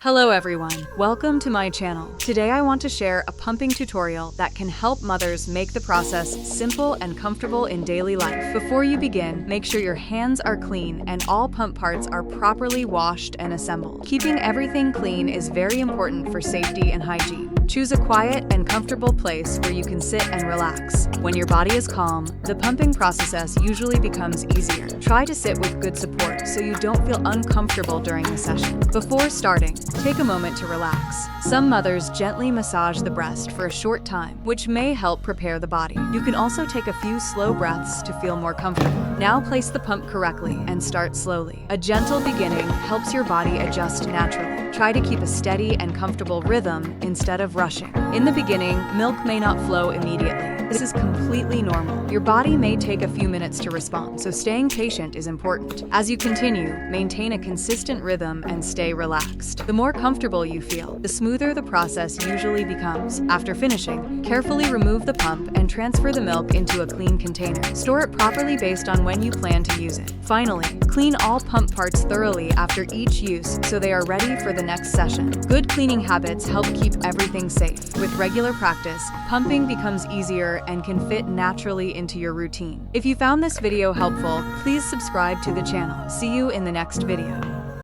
Hello everyone, welcome to my channel. Today I want to share a pumping tutorial that can help mothers make the process simple and comfortable in daily life. Before you begin, make sure your hands are clean and all pump parts are properly washed and assembled. Keeping everything clean is very important for safety and hygiene. Choose a quiet and comfortable place where you can sit and relax. When your body is calm, the pumping process usually becomes easier. Try to sit with good support so you don't feel uncomfortable during the session. Before starting, take a moment to relax. Some mothers gently massage the breast for a short time, which may help prepare the body. You can also take a few slow breaths to feel more comfortable. Now place the pump correctly and start slowly. A gentle beginning helps your body adjust naturally. Try to keep a steady and comfortable rhythm instead of rushing. In the beginning, milk may not flow immediately. This is completely normal. Your body may take a few minutes to respond, so staying patient is important. As you continue, maintain a consistent rhythm and stay relaxed. The more comfortable you feel, the smoother the process usually becomes. After finishing, carefully remove the pump and transfer the milk into a clean container. Store it properly based on when you plan to use it. Finally, clean all pump parts thoroughly after each use so they are ready for the next session. Good cleaning habits help keep everything safe. With regular practice, pumping becomes easier and can fit naturally into your routine. If you found this video helpful, please subscribe to the channel. See you in the next video.